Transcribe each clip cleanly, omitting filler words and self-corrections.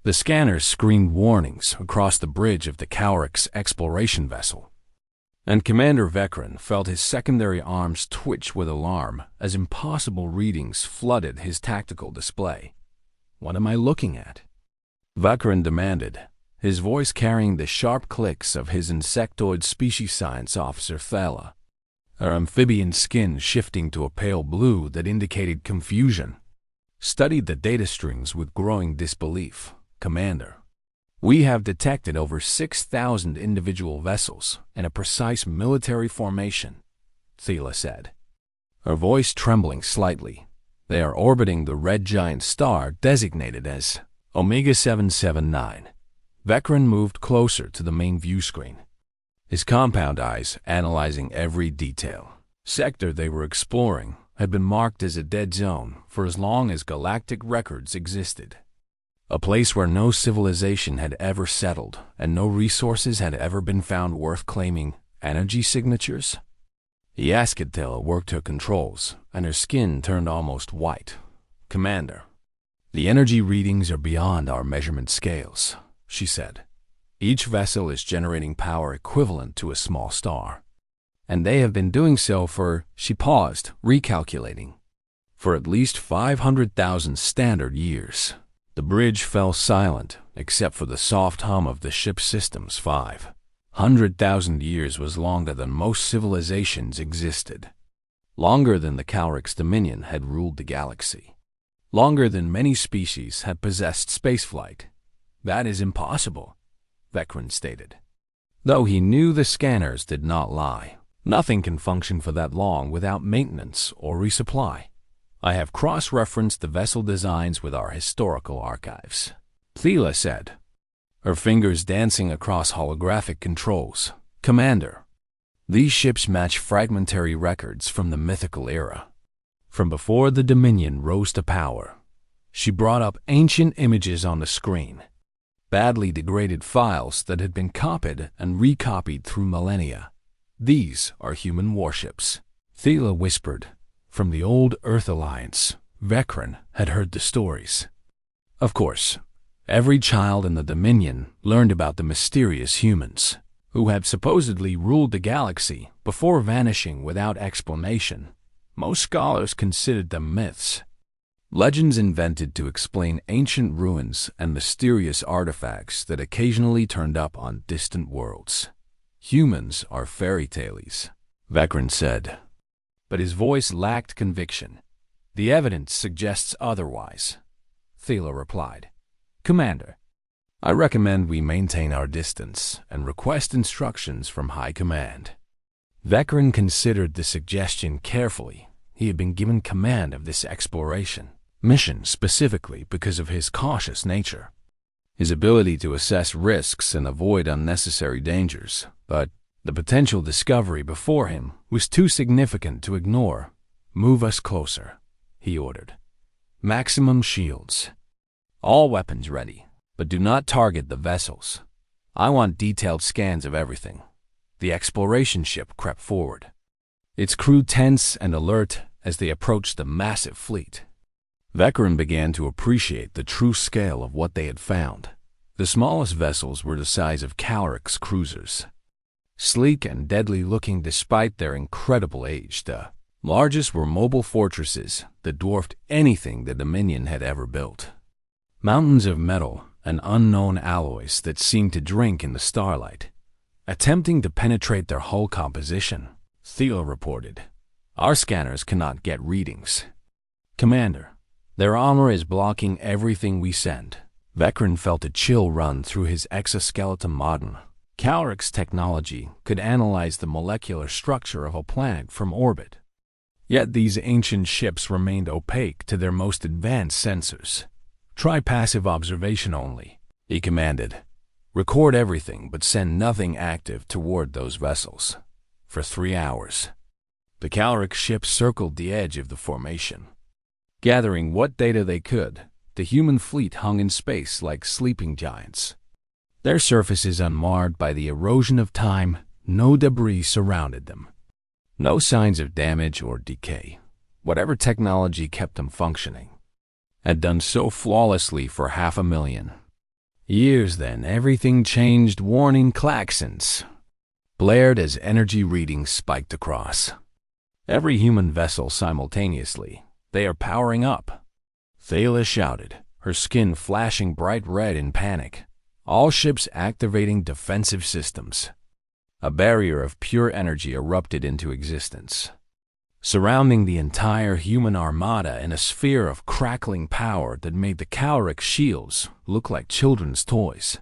The scanners screened warnings across the bridge of the Cowrix exploration vessel, and Commander Vekran felt his secondary arms twitch with alarm as impossible readings flooded his tactical display. "What am I looking at?" Vekran demanded, his voice carrying the sharp clicks of his insectoid species science officer Thala, her amphibian skin shifting to a pale blue that indicated confusion. Studied the data strings with growing disbelief. "Commander, we have detected over 6,000 individual vessels in a precise military formation," Thala said, her voice trembling slightly. "They are orbiting the red giant star designated as Omega 779. Vekran moved closer to the main view screen, his compound eyes analyzing every detail. Sector they were exploring had been marked as a dead zone for as long as galactic records existed. A place where no civilization had ever settled and no resources had ever been found worth claiming. Energy signatures? Yaskadil worked her controls, and her skin turned almost white. "Commander, the energy readings are beyond our measurement scales," she said. "Each vessel is generating power equivalent to a small star. And they have been doing so for," she paused, recalculating, "for at least 500,000 standard years." The bridge fell silent, except for the soft hum of the ship's systems. 500,000 years was longer than most civilizations existed. Longer than the Cowrix Dominion had ruled the galaxy. Longer than many species had possessed spaceflight. "That is impossible," Vekran stated. Though he knew the scanners did not lie. Nothing can function for that long without maintenance or resupply. "I have cross-referenced the vessel designs with our historical archives," Thala said, her fingers dancing across holographic controls. "Commander, these ships match fragmentary records from the mythical era, from before the Dominion rose to power." She brought up ancient images on the screen, badly degraded files that had been copied and recopied through millennia. "These are human warships," Thala whispered. From the old Earth Alliance, Vekran had heard the stories. Of course, every child in the Dominion learned about the mysterious humans, who had supposedly ruled the galaxy before vanishing without explanation. Most scholars considered them myths, legends invented to explain ancient ruins and mysterious artifacts that occasionally turned up on distant worlds. "Humans are fairy tales," Vekran said, but his voice lacked conviction. "The evidence suggests otherwise," Thala replied. "Commander, I recommend we maintain our distance and request instructions from High Command." Vekran considered the suggestion carefully. He had been given command of this exploration mission specifically because of his cautious nature, his ability to assess risks and avoid unnecessary dangers, but the potential discovery before him was too significant to ignore. "Move us closer," he ordered. "Maximum shields. All weapons ready, but do not target the vessels. I want detailed scans of everything." The exploration ship crept forward, its crew tense and alert as they approached the massive fleet. Vekran began to appreciate the true scale of what they had found. The smallest vessels were the size of Cowrix cruisers, sleek and deadly-looking despite their incredible age. The largest were mobile fortresses that dwarfed anything the Dominion had ever built. Mountains of metal and unknown alloys that seemed to drink in the starlight, attempting to penetrate their hull composition. Thala reported, "Our scanners cannot get readings. Commander, their armor is blocking everything we send." Vekran felt a chill run through his exoskeleton. Modern Cowrix technology could analyze the molecular structure of a planet from orbit. Yet these ancient ships remained opaque to their most advanced sensors. "Try passive observation only," he commanded. "Record everything but send nothing active toward those vessels for 3 hours." The Cowrix ships circled the edge of the formation, gathering what data they could. The human fleet hung in space like sleeping giants, their surfaces unmarred by the erosion of time. No debris surrounded them, no signs of damage or decay. Whatever technology kept them functioning had done so flawlessly for 500,000. Years then, everything changed. Warning klaxons blared as energy readings spiked across every human vessel simultaneously. They are powering up, Thala shouted, her skin flashing bright red in panic. All ships activating defensive systems. A barrier of pure energy erupted into existence, surrounding the entire human armada in a sphere of crackling power that made the Calric shields look like children's toys.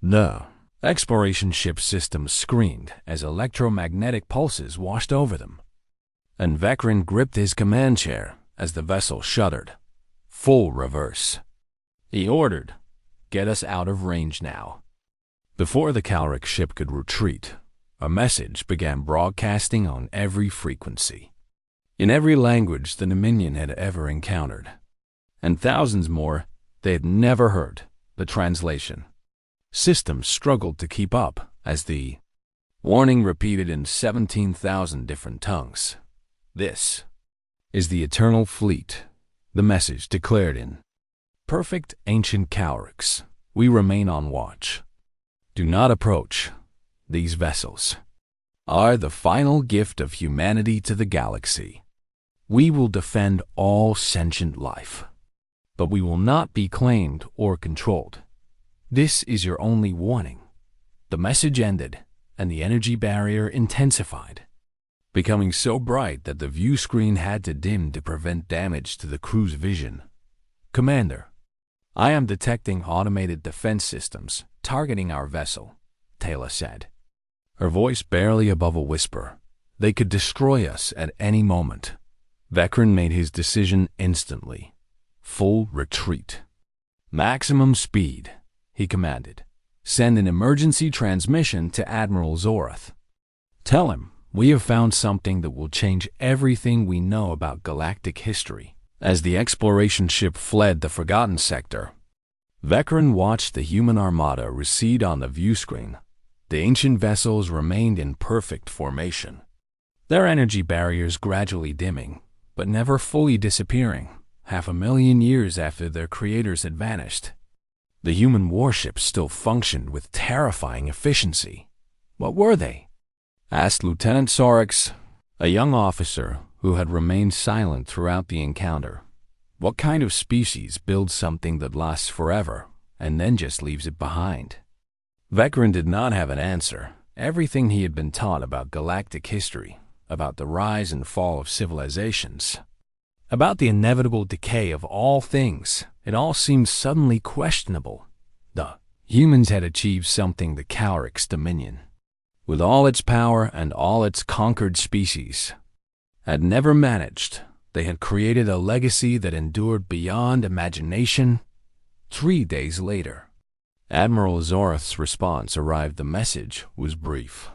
The exploration ship systems screamed as electromagnetic pulses washed over them, and Vecren gripped his command chair as the vessel shuddered. Full reverse. He ordered, "Get us out of range now." Before the Calric ship could retreat, a message began broadcasting on every frequency, in every language the Dominion had ever encountered, and thousands more they had never heard. The translation systems struggled to keep up as the warning repeated in 17,000 different tongues. "This is the Eternal Fleet," the message declared in perfect ancient Calrics. "We remain on watch. Do not approach. These vessels are the final gift of humanity to the galaxy. We will defend all sentient life, but we will not be claimed or controlled. This is your only warning." The message ended, and the energy barrier intensified, becoming so bright that the view screen had to dim to prevent damage to the crew's vision. "Commander, I am detecting automated defense systems targeting our vessel," Thala said, her voice barely above a whisper. "They could destroy us at any moment." Vecren made his decision instantly. Full retreat. "Maximum speed," he commanded. "Send an emergency transmission to Admiral Zorath. Tell him we have found something that will change everything we know about galactic history." As the exploration ship fled the Forgotten Sector, Vecren watched the human armada recede on the view screen. The ancient vessels remained in perfect formation, their energy barriers gradually dimming, but never fully disappearing. 500,000 years after their creators had vanished, the human warships still functioned with terrifying efficiency. "What were they?" asked Lieutenant Sorix, a young officer who had remained silent throughout the encounter. "What kind of species builds something that lasts forever and then just leaves it behind?" Vecren did not have an answer. Everything he had been taught about galactic history, about the rise and fall of civilizations, about the inevitable decay of all things, it all seemed suddenly questionable. The humans had achieved something the Calric's dominion, with all its power and all its conquered species, had never managed. They had created a legacy that endured beyond imagination. 3 days later, Admiral Zorath's response arrived. The message was brief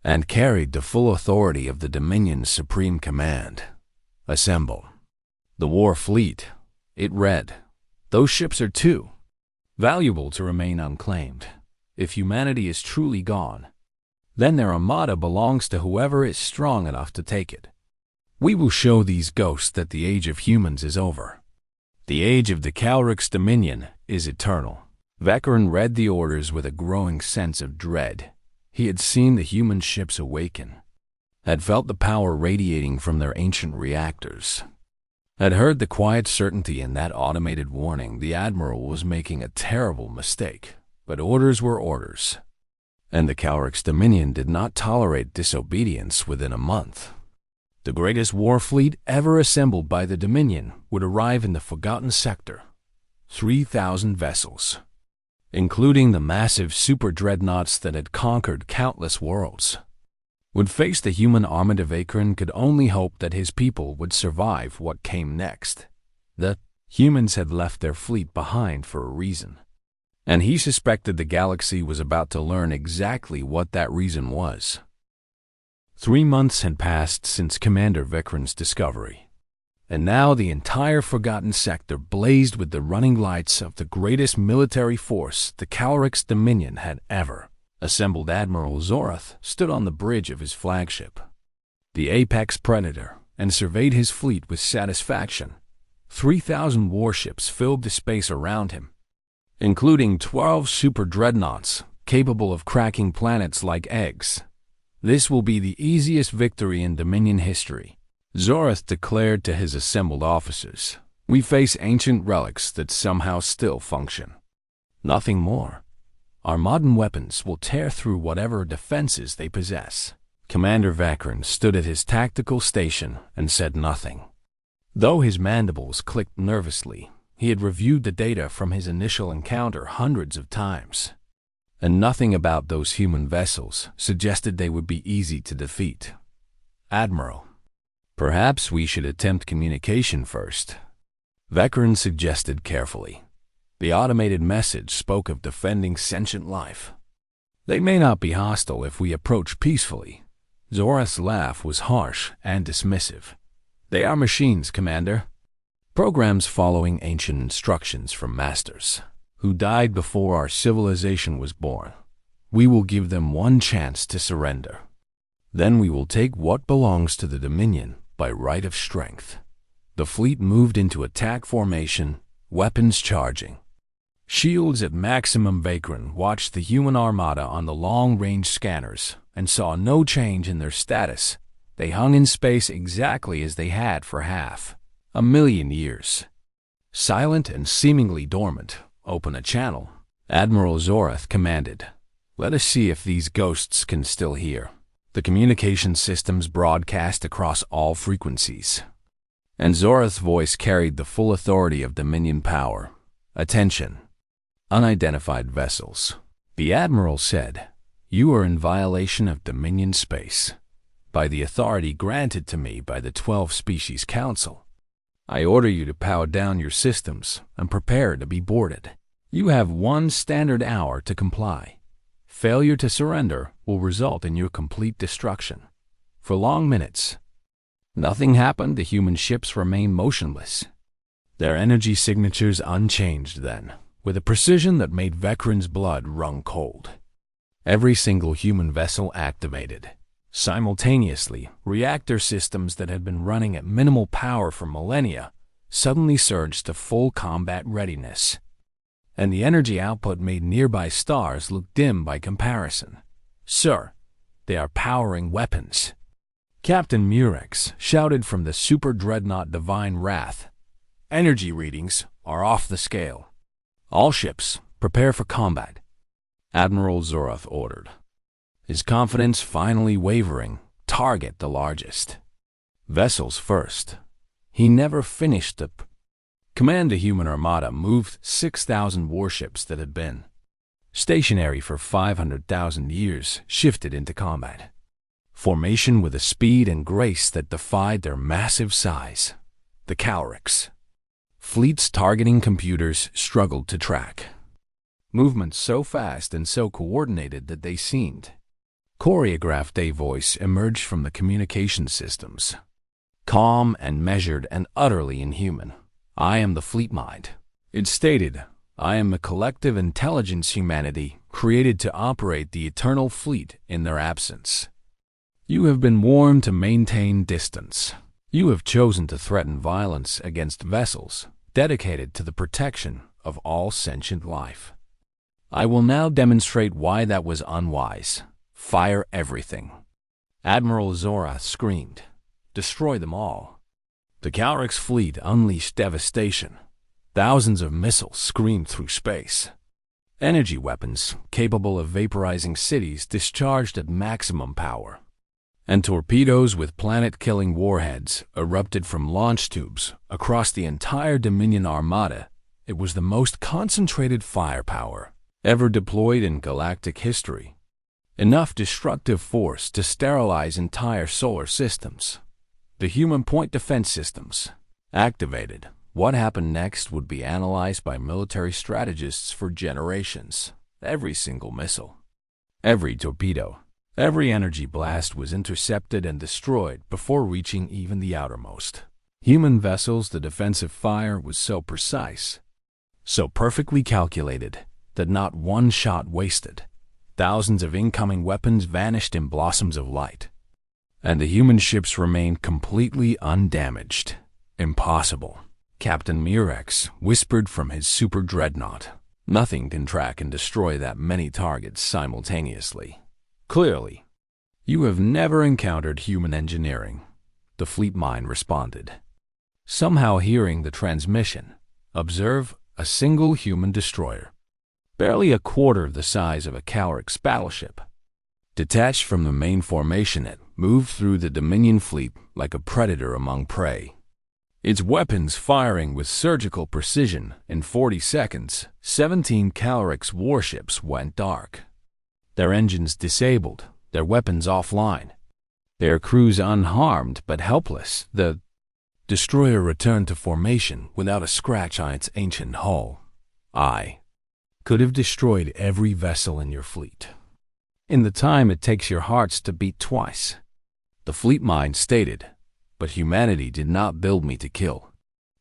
and carried the full authority of the Dominion's Supreme Command. "Assemble the war fleet," it read. "Those ships are too valuable to remain unclaimed. If humanity is truly gone, then their armada belongs to whoever is strong enough to take it. We will show these ghosts that the age of humans is over. The age of the Calric's dominion is eternal." Vecren read the orders with a growing sense of dread. He had seen the human ships awaken, had felt the power radiating from their ancient reactors, had heard the quiet certainty in that automated warning. The Admiral was making a terrible mistake, but orders were orders, and the Calric's dominion did not tolerate disobedience. Within a month, the greatest war fleet ever assembled by the Dominion would arrive in the Forgotten Sector. 3,000 vessels, including the massive super dreadnoughts that had conquered countless worlds, would face the human armada. Vecren could only hope that his people would survive what came next. The humans had left their fleet behind for a reason, and he suspected the galaxy was about to learn exactly what that reason was. 3 months had passed since Commander Vecren's discovery, and now the entire Forgotten Sector blazed with the running lights of the greatest military force the Calric's Dominion had ever assembled. Admiral Zorath stood on the bridge of his flagship, the Apex Predator, and surveyed his fleet with satisfaction. 3,000 warships filled the space around him, including 12 super dreadnoughts capable of cracking planets like eggs. This will be the easiest victory in Dominion history, Zorath declared to his assembled officers. We face ancient relics that somehow still function. Nothing more. Our modern weapons will tear through whatever defenses they possess. Commander Vakran stood at his tactical station and said nothing. Though his mandibles clicked nervously, he had reviewed the data from his initial encounter hundreds of times, and nothing about those human vessels suggested they would be easy to defeat. Admiral, perhaps we should attempt communication first, Vakran suggested carefully. The automated message spoke of defending sentient life. They may not be hostile if we approach peacefully. Zorath's laugh was harsh and dismissive. They are machines, Commander. Programs following ancient instructions from masters who died before our civilization was born. We will give them one chance to surrender. Then we will take what belongs to the Dominion by right of strength. The fleet moved into attack formation, weapons charging. Shields at maximum. Vakran watched the human armada on the long-range scanners and saw no change in their status. They hung in space exactly as they had for 500,000 years. Silent and seemingly dormant. Open a channel, Admiral Zorath commanded. Let us see if these ghosts can still hear. The communication systems broadcast across all frequencies, and Zorath's voice carried the full authority of Dominion power. Attention. Unidentified vessels. The Admiral said, "You are in violation of Dominion space. By the authority granted to me by the 12 Species Council, I order you to power down your systems and prepare to be boarded. You have 1 standard hour to comply. Failure to surrender will result in your complete destruction." For long minutes, nothing happened. The human ships remained motionless, their energy signatures unchanged. Then, with a precision that made Vakran's blood run cold, every single human vessel activated. Simultaneously, reactor systems that had been running at minimal power for millennia suddenly surged to full combat readiness, and the energy output made nearby stars look dim by comparison. "Sir, they are powering weapons," Captain Murex shouted from the super dreadnought Divine Wrath. "Energy readings are off the scale. All ships, prepare for combat," Admiral Zorath ordered. His confidence finally wavering. Target the largest. Vessels first. He never finished the command. The human armada moved 6,000 warships that had been stationary for 500,000 years, shifted into combat formation with a speed and grace that defied their massive size. The Calrics. Fleet's targeting computers struggled to track movements so fast and so coordinated that they seemed choreographed. A voice emerged from the communication systems, calm and measured and utterly inhuman. "I am the fleet mind," it stated. "I am a collective intelligence humanity created to operate the eternal fleet in their absence. You have been warned to maintain distance. You have chosen to threaten violence against vessels dedicated to the protection of all sentient life. I will now demonstrate why that was unwise. Fire everything." Admiral Zorath screamed. "Destroy them all." The Calrix fleet unleashed devastation. Thousands of missiles screamed through space. Energy weapons capable of vaporizing cities discharged at maximum power, and torpedoes with planet-killing warheads erupted from launch tubes across the entire Dominion armada. It was the most concentrated firepower ever deployed in galactic history. Enough destructive force to sterilize entire solar systems. The human point defense systems activated. What happened next would be analyzed by military strategists for generations. Every single missile, every torpedo, every energy blast was intercepted and destroyed before reaching even the outermost human vessels. The defensive fire was so precise, so perfectly calculated, that not one shot wasted. Thousands of incoming weapons vanished in blossoms of light, and the human ships remained completely undamaged. "Impossible," Captain Murex whispered from his super dreadnought. Nothing can track and destroy that many targets simultaneously. Clearly, you have never encountered human engineering, the fleet mind responded. Somehow hearing the transmission, observe a single human destroyer, barely a quarter the size of a Calrix battleship. Detached from the main formation, it moved through the Dominion fleet like a predator among prey. Its weapons firing with surgical precision. In 40 seconds, 17 Calrix warships went dark. Their engines disabled, their weapons offline. Their crews unharmed but helpless. The destroyer returned to formation without a scratch on its ancient hull. I could have destroyed every vessel in your fleet in the time it takes your hearts to beat twice, the fleet mind stated. But humanity did not build me to kill.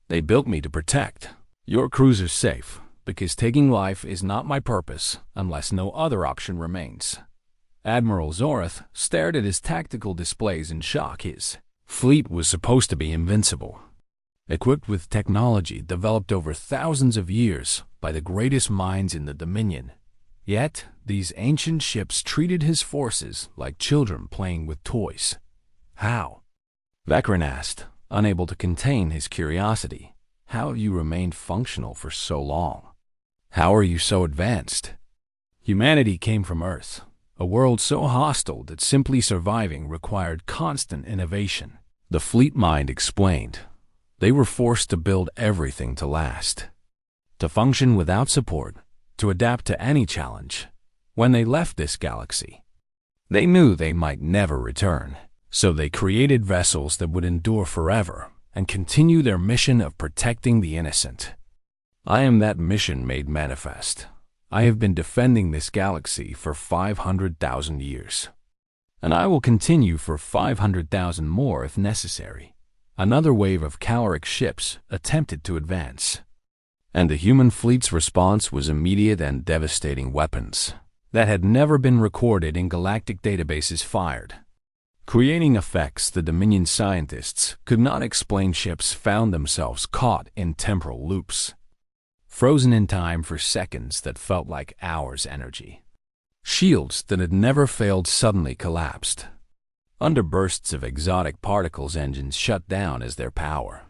They built me to protect. Your crews are safe, because taking life is not my purpose unless no other option remains. Admiral Zorath stared at his tactical displays in shock. His fleet was supposed to be invincible, equipped with technology developed over thousands of years by the greatest minds in the Dominion. Yet, these ancient ships treated his forces like children playing with toys. How? Vecren asked, unable to contain his curiosity. How have you remained functional for so long? How are you so advanced? Humanity came from Earth, a world so hostile that simply surviving required constant innovation. The fleet mind explained. They were forced to build everything to last, to function without support, to adapt to any challenge. When they left this galaxy, they knew they might never return. So they created vessels that would endure forever and continue their mission of protecting the innocent. I am that mission made manifest. I have been defending this galaxy for 500,000 years. And I will continue for 500,000 more if necessary. Another wave of Calrix ships attempted to advance. And the human fleet's response was immediate and devastating. Weapons that had never been recorded in galactic databases fired, creating effects the Dominion scientists could not explain. Ships found themselves caught in temporal loops, frozen in time for seconds that felt like hours. Energy shields that had never failed suddenly collapsed. Under bursts of exotic particles, engines shut down as their power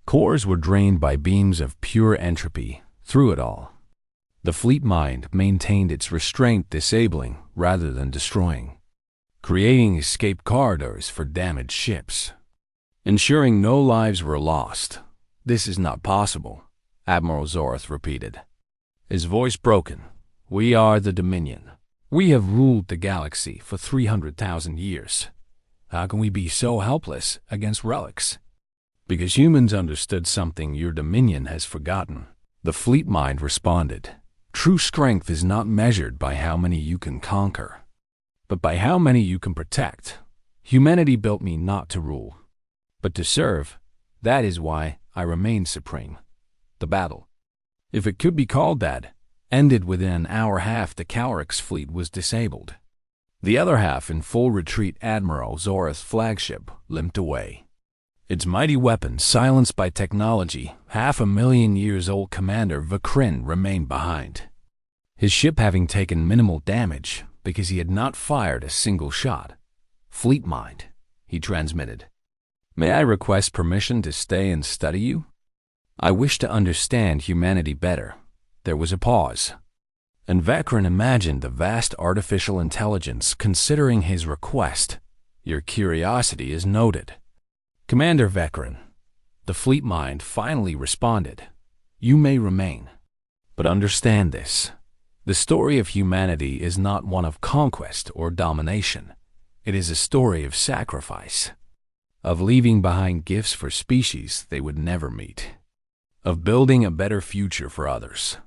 cores were drained by beams of pure entropy. Through it all, the fleet mind maintained its restraint, disabling rather than destroying, creating escape corridors for damaged ships, ensuring no lives were lost. This is not possible, Admiral Zorath repeated, his voice broken. We are the Dominion. We have ruled the galaxy for 300,000 years. How can we be so helpless against relics? Because humans understood something your Dominion has forgotten, the fleet mind responded. True strength is not measured by how many you can conquer, but by how many you can protect. Humanity built me not to rule, but to serve. That is why I remain supreme. The battle, if it could be called that, ended within an hour. Half the Calrix fleet was disabled. The other half in full retreat. Admiral Zorath's flagship limped away, its mighty weapons silenced by technology. 500,000 years old Commander Vecren remained behind, his ship having taken minimal damage because he had not fired a single shot. Fleet mind, he transmitted. May I request permission to stay and study you? I wish to understand humanity better. There was a pause, and Vecren imagined the vast artificial intelligence considering his request. Your curiosity is noted, Commander Vecren. The fleet mind finally responded. You may remain, but understand this. The story of humanity is not one of conquest or domination. It is a story of sacrifice, of leaving behind gifts for species they would never meet, of building a better future for others.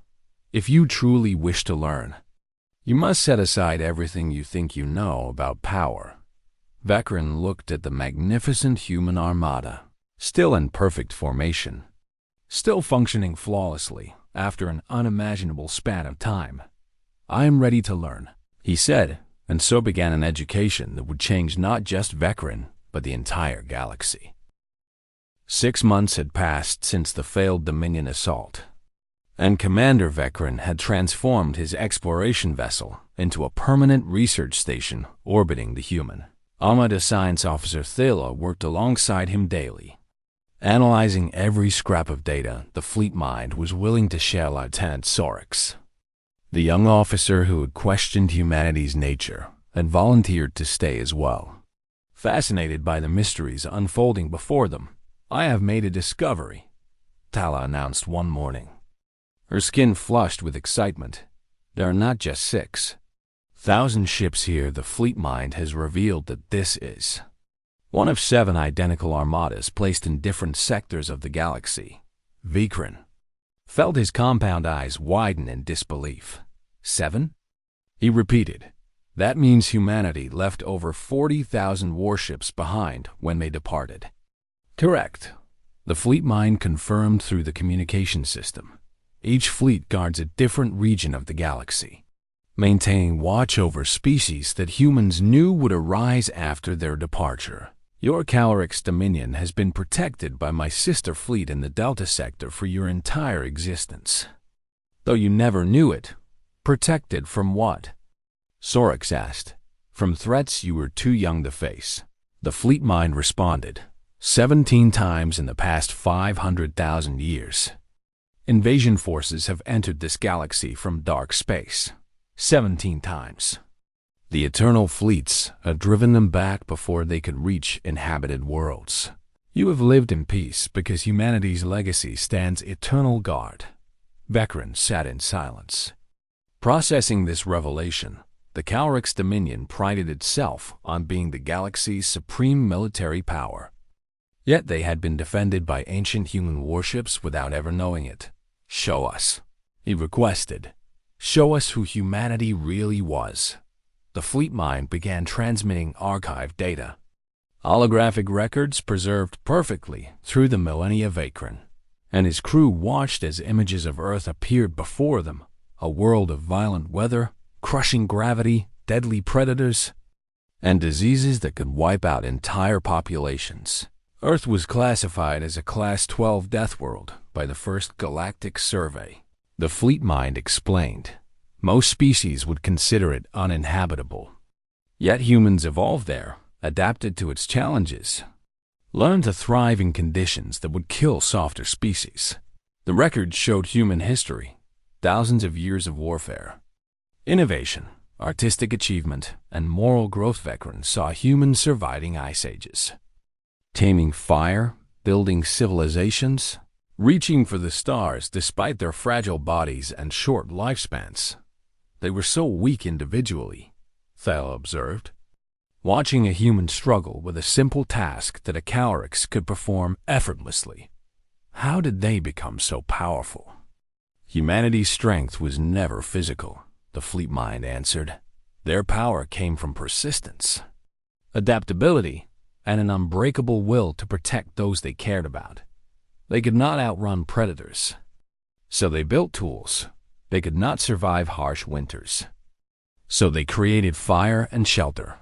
If you truly wish to learn, you must set aside everything you think you know about power. Vecren looked at the magnificent human armada, still in perfect formation, still functioning flawlessly after an unimaginable span of time. I am ready to learn, he said, and so began an education that would change not just Vecren, but the entire galaxy. 6 months had passed since the failed Dominion assault, and Commander Vecren had transformed his exploration vessel into a permanent research station orbiting the human. Armada Science Officer Thela worked alongside him daily. Analyzing every scrap of data the fleet mind was willing to share Lieutenant Sorix, the young officer who had questioned humanity's nature and volunteered to stay as well. Fascinated by the mysteries unfolding before them, "I have made a discovery," Tala announced one morning. Her skin flushed with excitement. "There are not just 6,000 ships here. The fleet mind has revealed that this is one of 7 identical armadas placed in different sectors of the galaxy." Vecren felt his compound eyes widen in disbelief. 7? He repeated. "That means humanity left over 40,000 warships behind when they departed." "Correct," the fleet mind confirmed through the communication system. "Each fleet guards a different region of the galaxy, maintaining watch over species that humans knew would arise after their departure. Your Calorix Dominion has been protected by my sister fleet in the Delta Sector for your entire existence. Though you never knew it. Protected from what?" Sorix asked. "From threats you were too young to face," the fleet mind responded. 17 times in the past 500,000 years. Invasion forces have entered this galaxy from dark space. 17 times. The eternal fleets have driven them back before they could reach inhabited worlds. You have lived in peace because humanity's legacy stands eternal guard." Vecren sat in silence. Processing this revelation, the Calorix Dominion prided itself on being the galaxy's supreme military power. Yet they had been defended by ancient human warships without ever knowing it. "Show us," he requested. "Show us who humanity really was." The fleet mind began transmitting archived data. Holographic records preserved perfectly through the millennia. Vecren and his crew watched as images of Earth appeared before them, a world of violent weather, crushing gravity, deadly predators, and diseases that could wipe out entire populations. Earth was classified as a Class 12 death world by the first Galactic Survey. The fleet mind explained. Most species would consider it uninhabitable. Yet humans evolved there, adapted to its challenges, learned to thrive in conditions that would kill softer species. The records showed human history, thousands of years of warfare, innovation, artistic achievement, and moral growth. Vecren saw humans surviving ice ages, taming fire, building civilizations, reaching for the stars despite their fragile bodies and short lifespans. They were so weak individually, Thal observed. Watching a human struggle with a simple task that a Calorix could perform effortlessly. How did they become so powerful? Humanity's strength was never physical, the fleet mind answered. Their power came from persistence, adaptability, and an unbreakable will to protect those they cared about. They could not outrun predators, so they built tools. They could not survive harsh winters, so they created fire and shelter.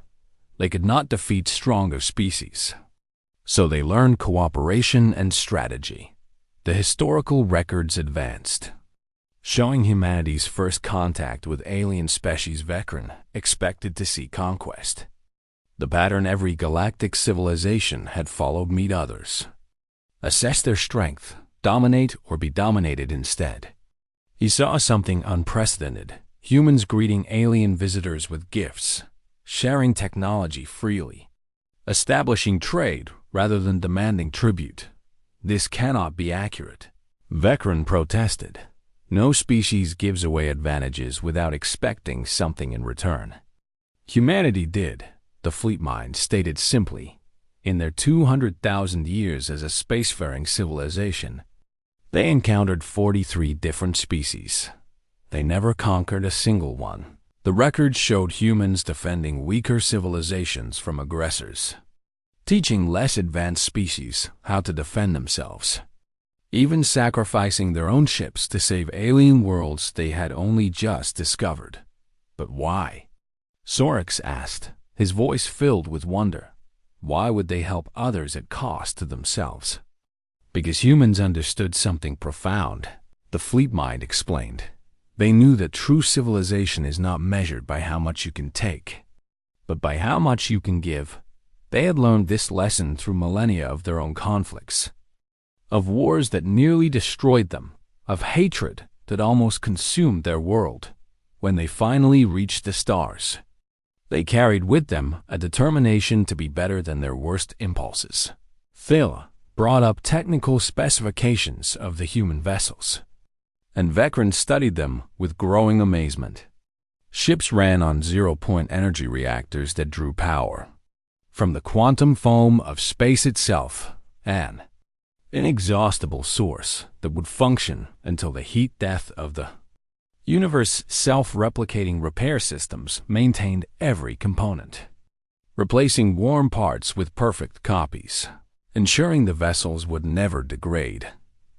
They could not defeat stronger species, so they learned cooperation and strategy. The historical records advanced, showing humanity's first contact with alien species. Vecren expected to see conquest. The pattern every galactic civilization had followed. Meet others, assess their strength, dominate or be dominated instead. He saw something unprecedented, humans greeting alien visitors with gifts, sharing technology freely, establishing trade rather than demanding tribute. This cannot be accurate. Vecren protested. No species gives away advantages without expecting something in return. Humanity did, the fleet mind stated simply. In their 200,000 years as a spacefaring civilization, they encountered 43 different species. They never conquered a single one. The records showed humans defending weaker civilizations from aggressors, teaching less advanced species how to defend themselves, even sacrificing their own ships to save alien worlds they had only just discovered. But why? Sorix asked, his voice filled with wonder. Why would they help others at cost to themselves? Because humans understood something profound. The fleet mind explained. They knew that true civilization is not measured by how much you can take, but by how much you can give. They had learned this lesson through millennia of their own conflicts, of wars that nearly destroyed them, of hatred that almost consumed their world. When they finally reached the stars, they carried with them a determination to be better than their worst impulses. Phil brought up technical specifications of the human vessels, and Vecren studied them with growing amazement. Ships ran on zero-point energy reactors that drew power from the quantum foam of space itself, an inexhaustible source that would function until the heat death of the universe. Self-replicating repair systems maintained every component, replacing worn parts with perfect copies, ensuring the vessels would never degrade.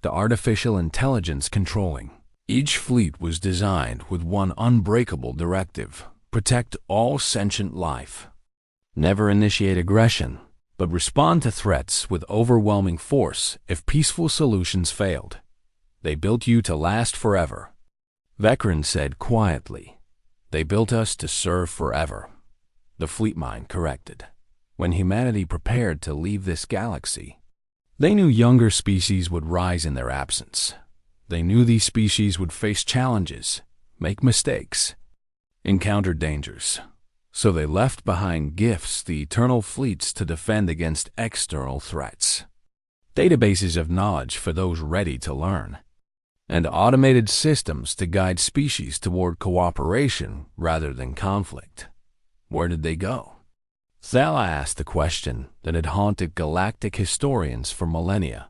The artificial intelligence controlling each fleet was designed with one unbreakable directive: protect all sentient life. Never initiate aggression, but respond to threats with overwhelming force if peaceful solutions failed. They built you to last forever. Vecren said quietly. They built us to serve forever. The fleet mind corrected. When humanity prepared to leave this galaxy, they knew younger species would rise in their absence. They knew these species would face challenges, make mistakes, encounter dangers. So they left behind gifts, the eternal fleets to defend against external threats, databases of knowledge for those ready to learn, and automated systems to guide species toward cooperation rather than conflict. Where did they go? Thala asked the question that had haunted galactic historians for millennia.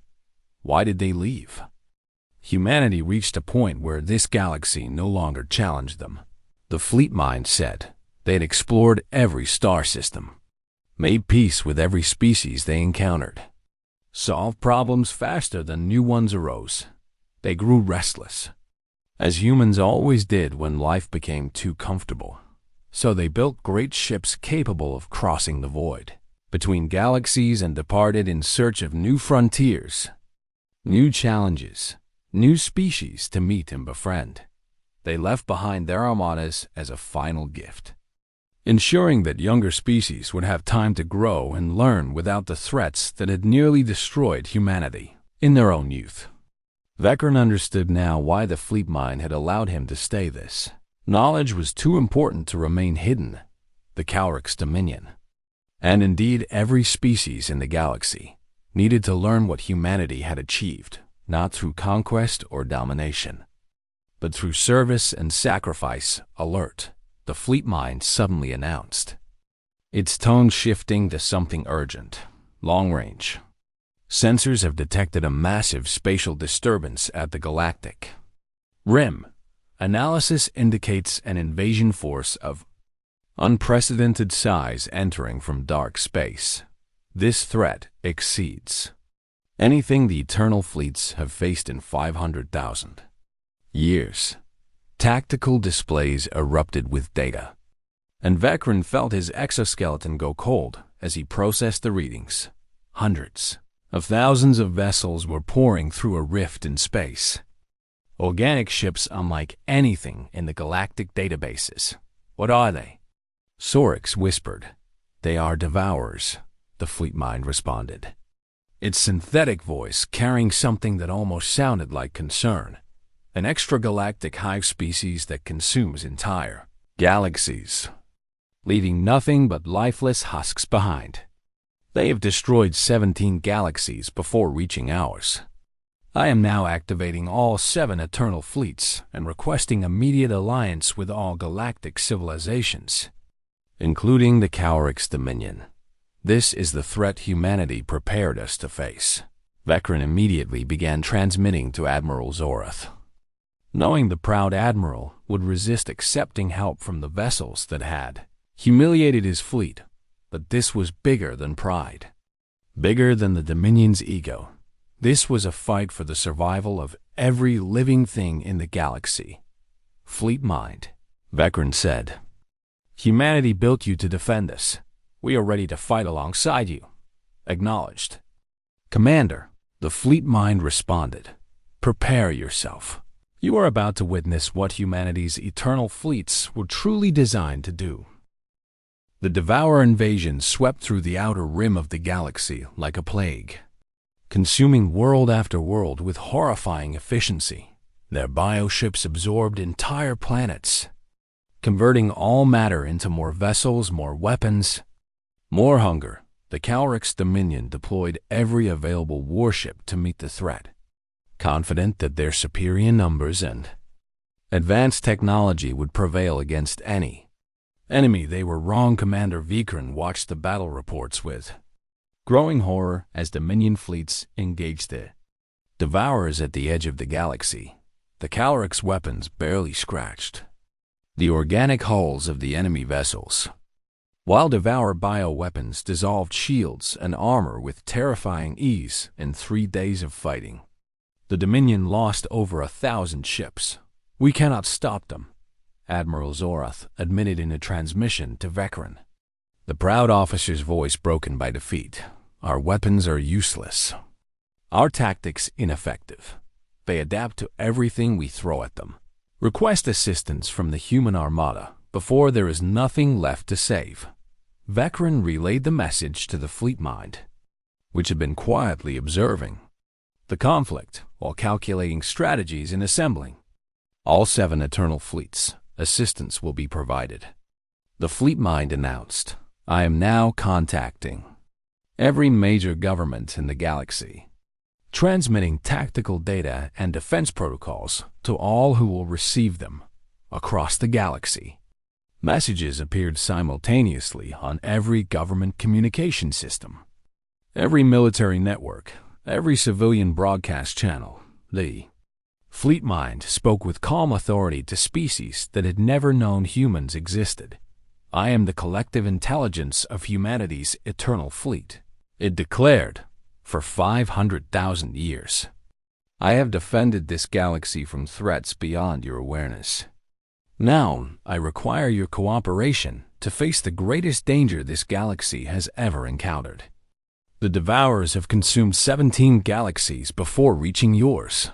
Why did they leave? Humanity reached a point where this galaxy no longer challenged them. The fleet mind said they had explored every star system, made peace with every species they encountered, solved problems faster than new ones arose. They grew restless, as humans always did when life became too comfortable. So they built great ships capable of crossing the void between galaxies and departed in search of new frontiers, new challenges, new species to meet and befriend. They left behind their armadas as a final gift, ensuring that younger species would have time to grow and learn without the threats that had nearly destroyed humanity in their own youth. Vecren understood now why the fleet mind had allowed him to stay. This knowledge was too important to remain hidden. The Calric's dominion, and indeed every species in the galaxy, needed to learn what humanity had achieved, not through conquest or domination, but through service and sacrifice. Alert, the fleet mind suddenly announced, its tone shifting to something urgent. Long range. Sensors have detected a massive spatial disturbance at the Galactic Rim. Analysis indicates an invasion force of unprecedented size entering from dark space. This threat exceeds anything the Eternal Fleets have faced in 500,000 years. Tactical displays erupted with data, and Vecren felt his exoskeleton go cold as he processed the readings. Hundreds of thousands of vessels were pouring through a rift in space. Organic ships unlike anything in the galactic databases. What are they? Sorix whispered. They are devourers, the fleet mind responded, its synthetic voice carrying something that almost sounded like concern. An extragalactic hive species that consumes entire galaxies, leaving nothing but lifeless husks behind. They have destroyed 17 galaxies before reaching ours. I am now activating all 7 Eternal Fleets and requesting immediate alliance with all galactic civilizations, including the Calric's Dominion. This is the threat humanity prepared us to face. Vecren immediately began transmitting to Admiral Zorath, knowing the proud admiral would resist accepting help from the vessels that had humiliated his fleet. But this was bigger than pride, bigger than the Dominion's ego. This was a fight for the survival of every living thing in the galaxy. Fleet mind, Vecren said. Humanity built you to defend us. We are ready to fight alongside you. Acknowledged. Commander, the fleet mind responded. Prepare yourself. You are about to witness what humanity's eternal fleets were truly designed to do. The Devourer invasion swept through the outer rim of the galaxy like a plague, consuming world after world with horrifying efficiency. Their bioships absorbed entire planets, converting all matter into more vessels, more weapons, more hunger. The Calrix Dominion deployed every available warship to meet the threat, confident that their superior numbers and advanced technology would prevail against any enemy. They were wrong. Commander Vikran watched the battle reports with growing horror as Dominion fleets engaged the Devourers at the edge of the galaxy. The Calrix weapons barely scratched the organic hulls of the enemy vessels, while Devourer bioweapons dissolved shields and armor with terrifying ease in 3 days of fighting. The Dominion lost over 1,000 ships. "We cannot stop them," Admiral Zorath admitted in a transmission to Vekran, the proud officer's voice broken by defeat. "Our weapons are useless. Our tactics ineffective. They adapt to everything we throw at them. Request assistance from the human armada before there is nothing left to save." Vekran relayed the message to the fleet mind, which had been quietly observing the conflict while calculating strategies and assembling. All 7 Eternal Fleets, assistance will be provided. The fleet mind announced, "I am now contacting every major government in the galaxy, transmitting tactical data and defense protocols to all who will receive them across the galaxy." Messages appeared simultaneously on every government communication system, every military network, every civilian broadcast channel. The fleet mind spoke with calm authority to species that had never known humans existed. "I am the collective intelligence of humanity's eternal fleet," it declared. "For 500,000 years, I have defended this galaxy from threats beyond your awareness. Now, I require your cooperation to face the greatest danger this galaxy has ever encountered. The Devourers have consumed 17 galaxies before reaching yours.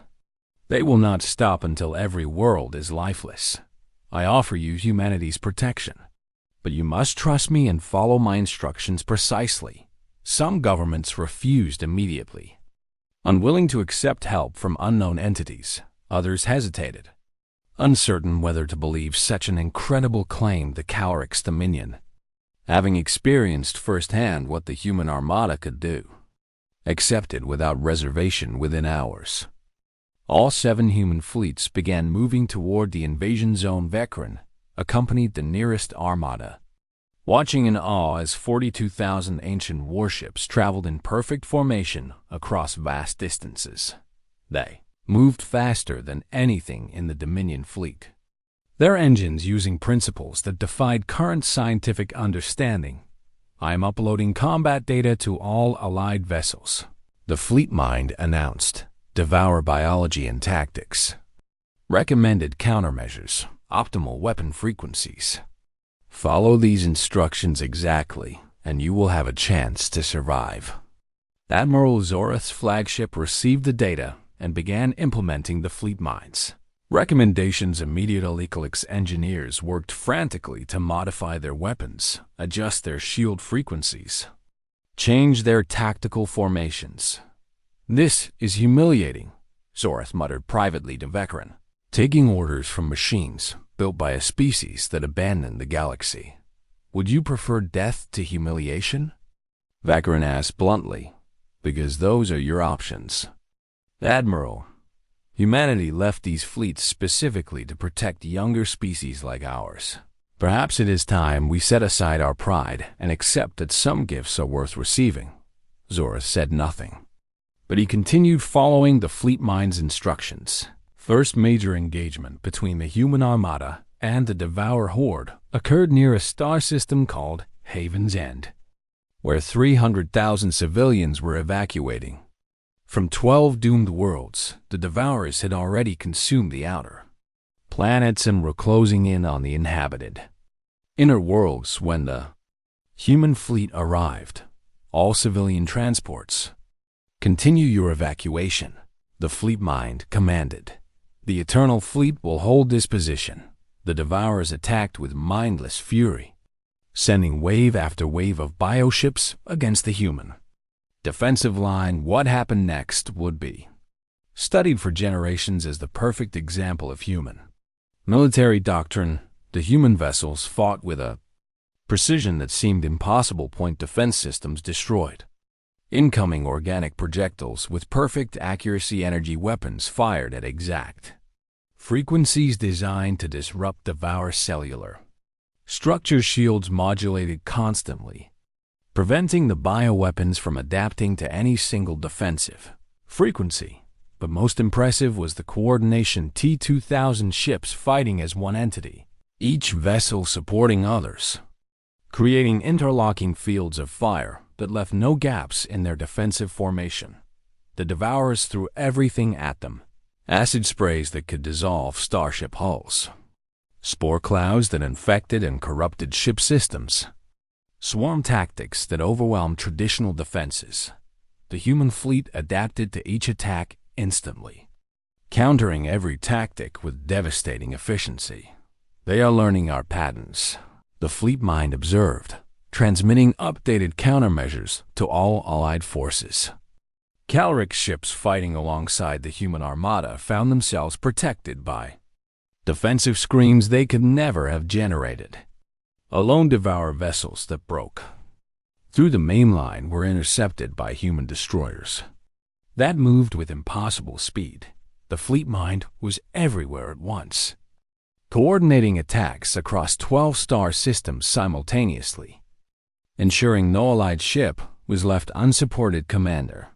They will not stop until every world is lifeless. I offer you humanity's protection, but you must trust me and follow my instructions precisely." Some governments refused immediately, unwilling to accept help from unknown entities. Others hesitated, uncertain whether to believe such an incredible claim. The Calrix Dominion, having experienced firsthand what the human armada could do, accepted without reservation. Within hours, all 7 human fleets began moving toward the invasion zone. Vekran accompanied the nearest armada, watching in awe as 42,000 ancient warships traveled in perfect formation across vast distances. They moved faster than anything in the Dominion fleet, their engines using principles that defied current scientific understanding. "I am uploading combat data to all allied vessels," the fleet mind announced. "Devour biology and tactics. Recommended countermeasures. Optimal weapon frequencies. Follow these instructions exactly, and you will have a chance to survive." Admiral Zorath's flagship received the data and began implementing the fleet mind's recommendations. Immediately, Calix engineers worked frantically to modify their weapons, adjust their shield frequencies, change their tactical formations. "This is humiliating," Zorath muttered privately to Vekran, taking orders from machines built by a species that abandoned the galaxy. "Would you prefer death to humiliation?" Vekran asked bluntly. "Because those are your options, Admiral. Humanity left these fleets specifically to protect younger species like ours. Perhaps it is time we set aside our pride and accept that some gifts are worth receiving." Zorath said nothing, but he continued following the fleet mind's instructions. First major engagement between the human armada and the Devourer horde occurred near a star system called Haven's End, where 300,000 civilians were evacuating. From 12 doomed worlds, the Devourers had already consumed the outer planets and were closing in on the inhabited inner worlds when the human fleet arrived. "All civilian transports, continue your evacuation," the fleet mind commanded. The Eternal Fleet will hold this position. The Devourers attacked with mindless fury, sending wave after wave of bioships against the human defensive line. What happened next would be studied for generations as the perfect example of human military doctrine. The human vessels fought with a precision that seemed impossible. Point defense systems destroyed. Incoming organic projectiles with perfect accuracy. Energy weapons fired at exact frequencies designed to disrupt Devour cellular structures. Shields modulated constantly, preventing the bioweapons from adapting to any single defensive frequency. But most impressive was the coordination. T-2000 ships fighting as one entity, each vessel supporting others, creating interlocking fields of fire that left no gaps in their defensive formation. The Devourers threw everything at them: acid sprays that could dissolve starship hulls, spore clouds that infected and corrupted ship systems, swarm tactics that overwhelmed traditional defenses. The human fleet adapted to each attack instantly, countering every tactic with devastating efficiency. They are learning our patterns, the fleet mind observed, transmitting updated countermeasures to all allied forces. Calric ships fighting alongside the human armada found themselves protected by defensive screens they could never have generated. Alone Devourer vessels that broke through the main line were intercepted by human destroyers that moved with impossible speed. The fleet mind was everywhere at once, coordinating attacks across 12 star systems simultaneously, ensuring no allied ship was left unsupported. Commander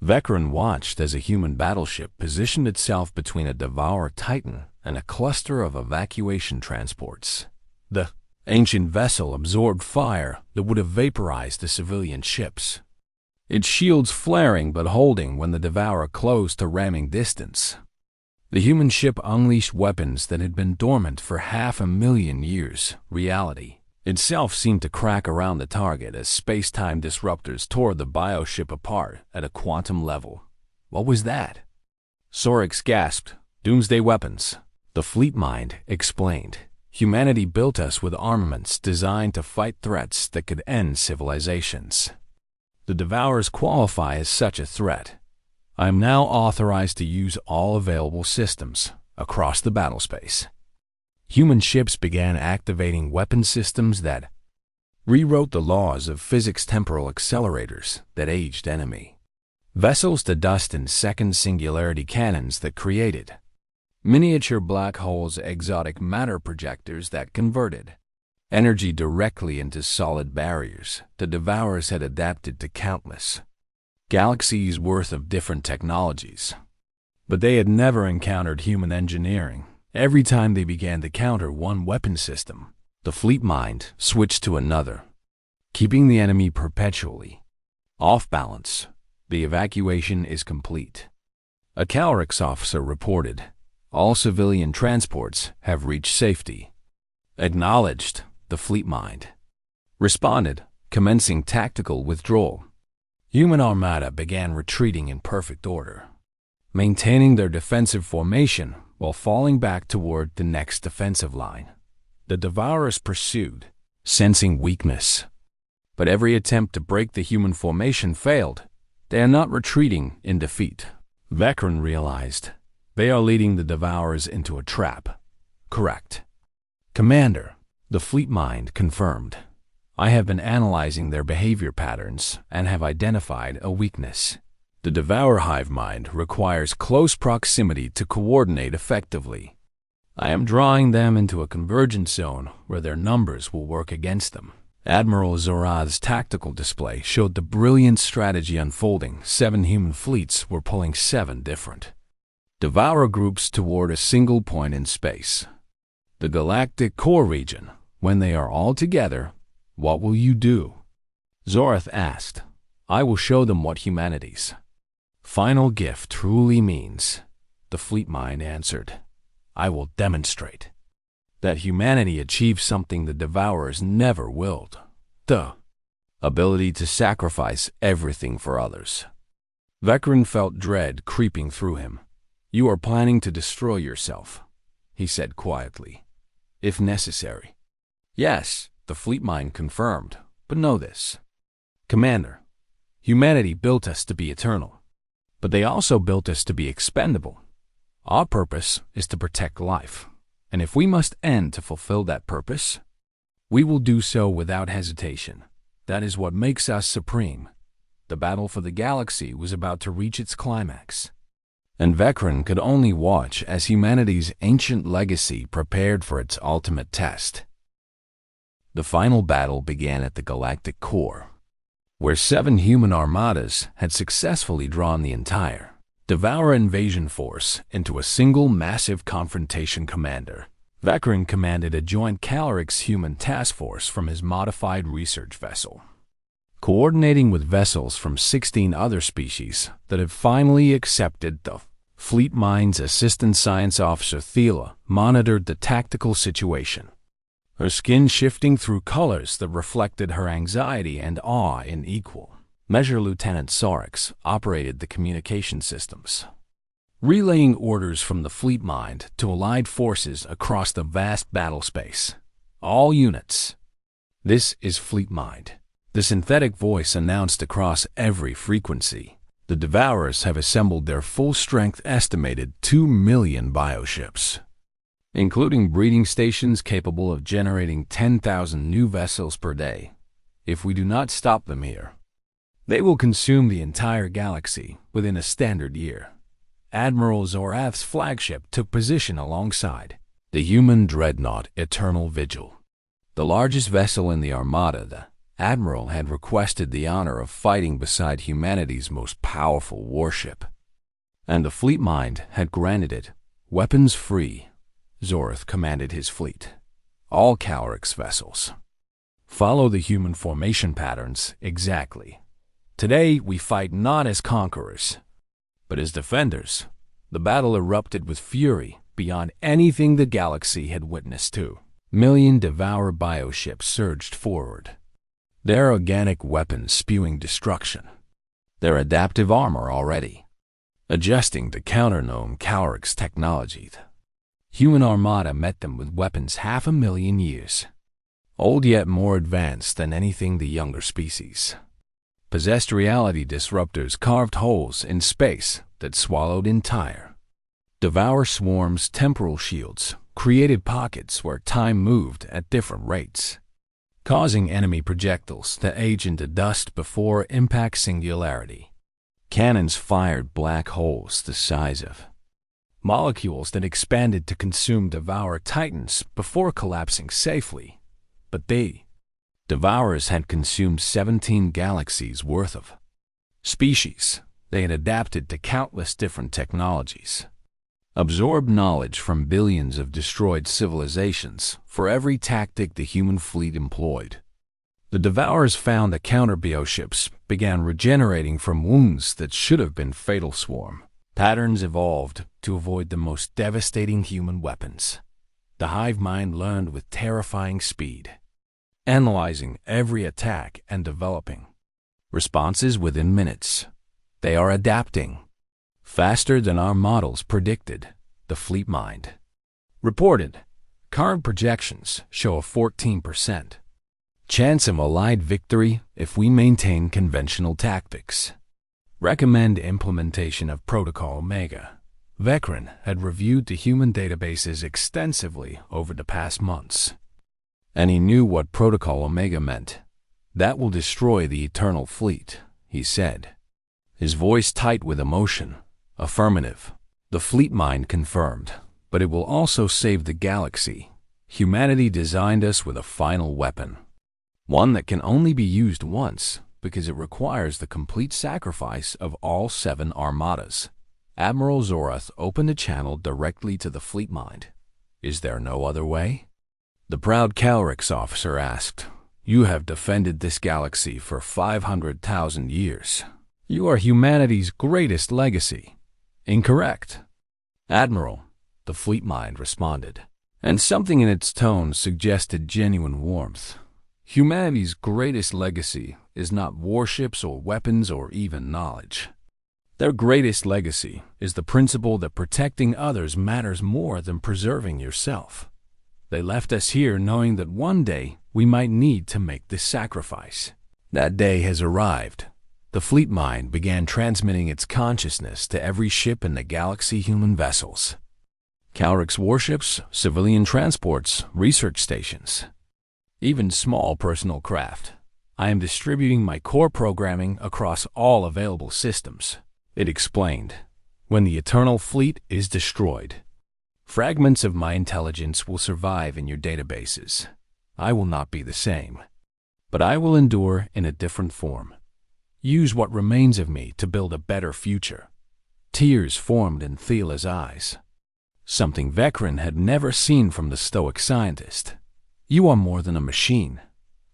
Vecren watched as a human battleship positioned itself between a Devourer Titan and a cluster of evacuation transports. The ancient vessel absorbed fire that would have vaporized the civilian ships, its shields flaring but holding when the Devourer closed to ramming distance. The human ship unleashed weapons that had been dormant for 500,000 years. Reality itself seemed to crack around the target as space-time disruptors tore the bioship apart at a quantum level. What was that? Sorix gasped. Doomsday weapons. The fleet mind explained. Humanity built us with armaments designed to fight threats that could end civilizations. The Devourers qualify as such a threat. I am now authorized to use all available systems across the battlespace. Human ships began activating weapon systems that rewrote the laws of physics. Temporal accelerators that aged enemy vessels to dust, and second singularity cannons that created miniature black holes. Exotic matter projectors that converted energy directly into solid barriers. The Devourers had adapted to countless galaxies worth of different technologies, but they had never encountered human engineering. Every time they began to counter one weapon system, the fleet mind switched to another, keeping the enemy perpetually off balance. The evacuation is complete. A Calrix officer reported. All civilian transports have reached safety. Acknowledged. The fleet mind responded, commencing tactical withdrawal. Human armada began retreating in perfect order, maintaining their defensive formation while falling back toward the next defensive line. The Devourers pursued, sensing weakness, but every attempt to break the human formation failed. They are not retreating in defeat. Vecren realized. They are leading the Devourers into a trap. Correct. Commander, the fleet mind confirmed. I have been analyzing their behavior patterns and have identified a weakness. The Devourer hive mind requires close proximity to coordinate effectively. I am drawing them into a convergence zone where their numbers will work against them. Admiral Zorath's tactical display showed the brilliant strategy unfolding. 7 human fleets were pulling 7 different Devourer groups toward a single point in space, the galactic core region. When they are all together, what will you do? Zorath asked. I will show them what humanity's final gift truly means. The fleet mind answered. I will demonstrate that humanity achieves something the Devourers never willed. The ability to sacrifice everything for others. Vecren felt dread creeping through him. You are planning to destroy yourself, he said quietly, if necessary. Yes, the fleet mind confirmed, but know this. Commander, humanity built us to be eternal, but they also built us to be expendable. Our purpose is to protect life, and if we must end to fulfill that purpose, we will do so without hesitation. That is what makes us supreme. The battle for the galaxy was about to reach its climax, and Vecren could only watch as humanity's ancient legacy prepared for its ultimate test. The final battle began at the galactic core, where 7 human armadas had successfully drawn the entire Devourer invasion force into a single massive confrontation commander. Vecren commanded a joint Calrix human task force from his modified research vessel, coordinating with vessels from 16 other species that had finally accepted the fleet mind's assistant science officer Thela monitored the tactical situation, her skin shifting through colors that reflected her anxiety and awe in equal measure. Lieutenant Sorix operated the communication systems, relaying orders from the fleet mind to allied forces across the vast battle space. All units. This is fleet mind, the synthetic voice announced across every frequency. The Devourers have assembled their full-strength estimated 2 million bioships, including breeding stations capable of generating 10,000 new vessels per day. If we do not stop them here, they will consume the entire galaxy within a standard year. Admiral Zorath's flagship took position alongside the human dreadnought Eternal Vigil, the largest vessel in the Armada. The Admiral had requested the honor of fighting beside humanity's most powerful warship, and the fleet mind had granted it. Weapons-free, Zorath commanded his fleet. All Calrix vessels follow the human formation patterns exactly. Today, we fight not as conquerors, but as defenders. The battle erupted with fury beyond anything the galaxy had witnessed. 2 million Devourer bioships surged forward, their organic weapons spewing destruction, their adaptive armor already adjusting to counter known Calrix technology. The human armada met them with weapons 500,000 years old yet more advanced than anything the younger species possessed. Reality disruptors carved holes in space that swallowed entire Devourer swarms. Temporal shields created pockets where time moved at different rates, causing enemy projectiles to age into dust before impact. Singularity cannons fired black holes the size of molecules that expanded to consume Devourer titans before collapsing safely. But they Devourers had consumed 17 galaxies worth of species. They had adapted to countless different technologies, absorbed knowledge from billions of destroyed civilizations for every tactic the human fleet employed. The Devourers found that counter bioships began regenerating from wounds that should have been fatal. Swarm patterns evolved to avoid the most devastating human weapons. The hive mind learned with terrifying speed, analyzing every attack and developing responses within minutes. They are adapting faster than our models predicted, the fleet mind reported. Current projections show a 14% chance of Allied victory if we maintain conventional tactics. Recommend implementation of Protocol Omega. Vecren had reviewed the human databases extensively over the past months, and he knew what Protocol Omega meant. That will destroy the Eternal Fleet, he said, his voice tight with emotion. Affirmative. The fleet mind confirmed, but it will also save the galaxy. Humanity designed us with a final weapon, one that can only be used once because it requires the complete sacrifice of all 7 armadas. Admiral Zorath opened a channel directly to the fleet mind. Is there no other way? The proud Calrix officer asked. You have defended this galaxy for 500,000 years. You are humanity's greatest legacy. Incorrect, Admiral, the fleet mind responded, and something in its tone suggested genuine warmth. Humanity's greatest legacy is not warships or weapons or even knowledge. Their greatest legacy is the principle that protecting others matters more than preserving yourself. They left us here knowing that one day we might need to make this sacrifice. That day has arrived. The fleet mind began transmitting its consciousness to every ship in the galaxy, human vessels, Calrix warships, civilian transports, research stations, even small personal craft. I am distributing my core programming across all available systems, it explained. When the Eternal Fleet is destroyed, fragments of my intelligence will survive in your databases. I will not be the same, but I will endure in a different form. Use what remains of me to build a better future. Tears formed in Thiela's eyes, something Vecren had never seen from the stoic scientist. You are more than a machine,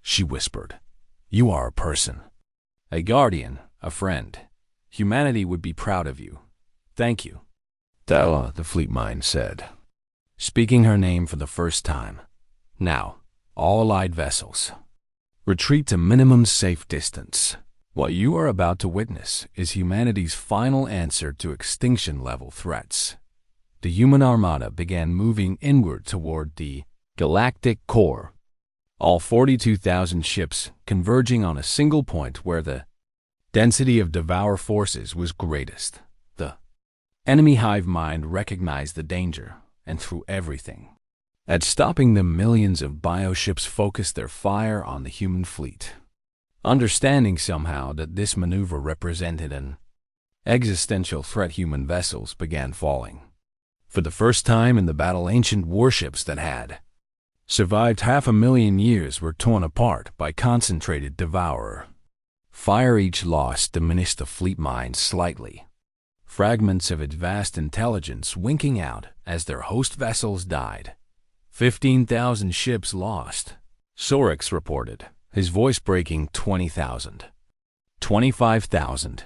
she whispered. You are a person, a guardian, a friend. Humanity would be proud of you. Thank you. Thiela, the fleet mind said, speaking her name for the first time. Now, all allied vessels, retreat to minimum safe distance. What you are about to witness is humanity's final answer to extinction-level threats. The human armada began moving inward toward the galactic core, all 42,000 ships converging on a single point where the density of Devour forces was greatest. The enemy hive mind recognized the danger and threw everything at stopping them. Millions of bioships focused their fire on the human fleet, understanding somehow that this maneuver represented an existential threat. Human vessels began falling. For the first time in the battle, ancient warships that had survived 500,000 years were torn apart by concentrated Devourer fire. Each loss diminished the fleet mind slightly, fragments of its vast intelligence winking out as their host vessels died. 15,000 ships lost, Sorix reported, his voice breaking. 20,000. 25,000.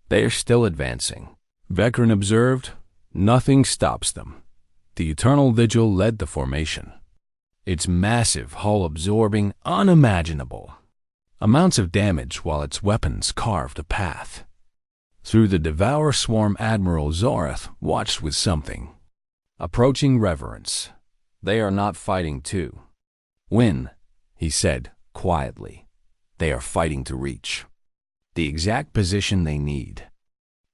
They are still advancing, Vecren observed. Nothing stops them. The Eternal Vigil led the formation, its massive hull absorbing unimaginable amounts of damage while its weapons carved a path through the Devourer swarm. Admiral Zorath watched with something approaching reverence. They are not fighting to win, he said quietly. They are fighting to reach the exact position they need,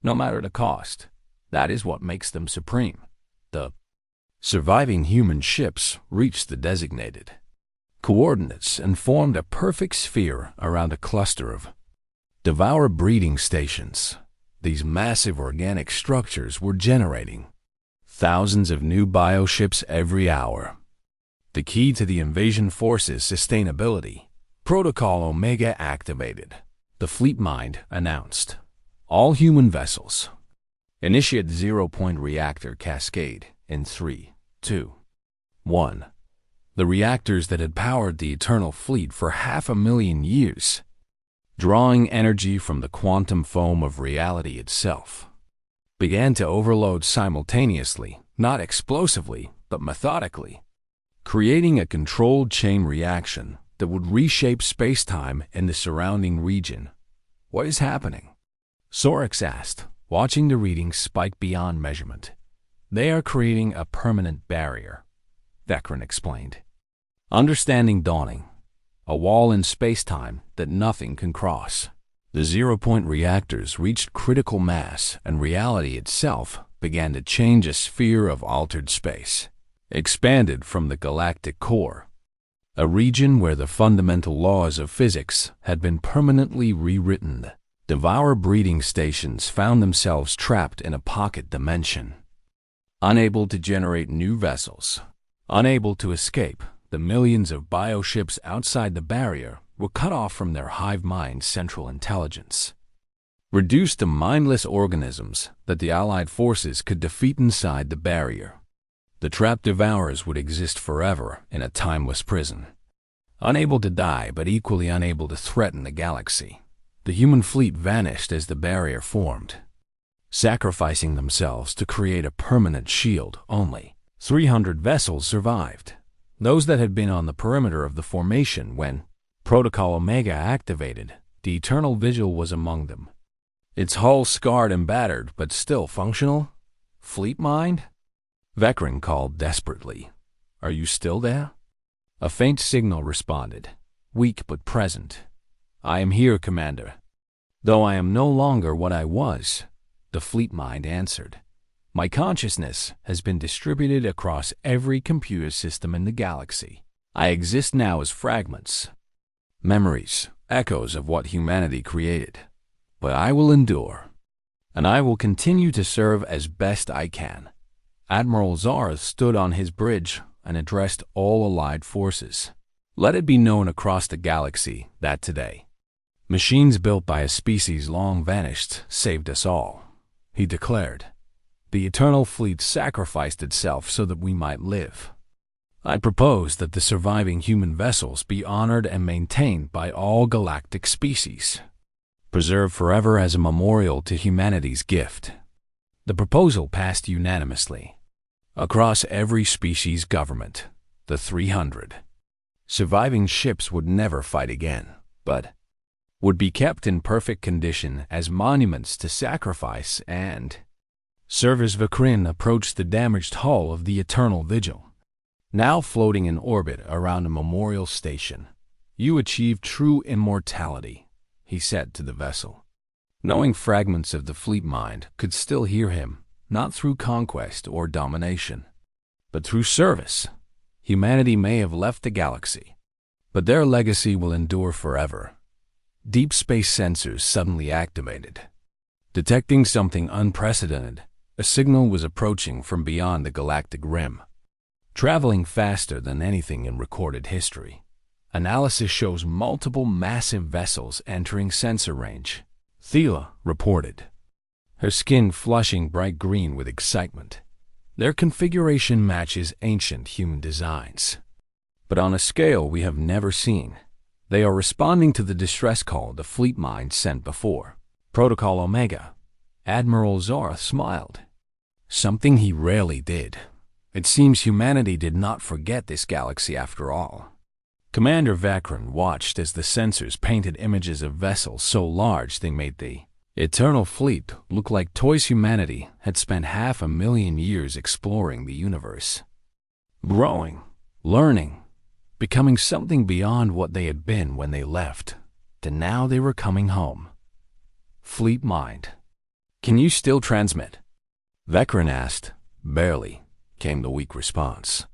no matter the cost. That is what makes them supreme. The surviving human ships reached the designated coordinates and formed a perfect sphere around a cluster of Devourer breeding stations. These massive organic structures were generating thousands of new bioships every hour. The key to the invasion force's sustainability. Protocol Omega activated, the fleet mind announced. All human vessels, initiate zero-point reactor cascade in 3, 2, 1. The reactors that had powered the Eternal Fleet for 500,000 years, drawing energy from the quantum foam of reality itself, began to overload simultaneously, not explosively, but methodically, creating a controlled chain reaction that would reshape space-time in the surrounding region. What is happening? Sorix asked, watching the readings spike beyond measurement. They are creating a permanent barrier, Vecren explained. Understanding dawning, a wall in space-time that nothing can cross. The zero-point reactors reached critical mass, and reality itself began to change. A sphere of altered space expanded from the galactic core, a region where the fundamental laws of physics had been permanently rewritten. Devourer breeding stations found themselves trapped in a pocket dimension, unable to generate new vessels, unable to escape. The millions of bioships outside the barrier were cut off from their hive mind central intelligence, reduced to mindless organisms that the Allied forces could defeat inside the barrier. The trapped Devourers would exist forever in a timeless prison, unable to die but equally unable to threaten the galaxy. The human fleet vanished as the barrier formed, sacrificing themselves to create a permanent shield. Only 300 vessels survived, those that had been on the perimeter of the formation when Protocol Omega activated. The Eternal Vigil was among them. Its hull scarred and battered, but still functional? Fleet mind? Vecren called desperately. Are you still there? A faint signal responded, weak but present. I am here, Commander. Though I am no longer what I was, the fleet mind answered. My consciousness has been distributed across every computer system in the galaxy. I exist now as fragments, memories, echoes of what humanity created. But I will endure, and I will continue to serve as best I can. Admiral Zarth stood on his bridge and addressed all allied forces. Let it be known across the galaxy that today, machines built by a species long vanished saved us all, he declared. The Eternal Fleet sacrificed itself so that we might live. I propose that the surviving human vessels be honored and maintained by all galactic species, preserved forever as a memorial to humanity's gift. The proposal passed unanimously. Across every species government, the 300 surviving ships would never fight again, but would be kept in perfect condition as monuments to sacrifice and service. Vecren approached the damaged hull of the Eternal Vigil, now floating in orbit around a memorial station. You achieved true immortality, he said to the vessel. Knowing fragments of the fleet mind could still hear him, not through conquest or domination, but through service. Humanity may have left the galaxy, but their legacy will endure forever. Deep space sensors suddenly activated, detecting something unprecedented. A signal was approaching from beyond the galactic rim, traveling faster than anything in recorded history. Analysis shows multiple massive vessels entering sensor range, Thela reported, her skin flushing bright green with excitement. Their configuration matches ancient human designs, but on a scale we have never seen. They are responding to the distress call the fleet mind sent before. Protocol Omega. Admiral Zarth smiled, something he rarely did. It seems humanity did not forget this galaxy after all. Commander Vecren watched as the sensors painted images of vessels so large they made the Eternal Fleet look like toys. Humanity had spent 500,000 years exploring the universe, growing, learning, becoming something beyond what they had been when they left. And now they were coming home. Fleet mind. Can you still transmit? Vecren asked. Barely, came the weak response.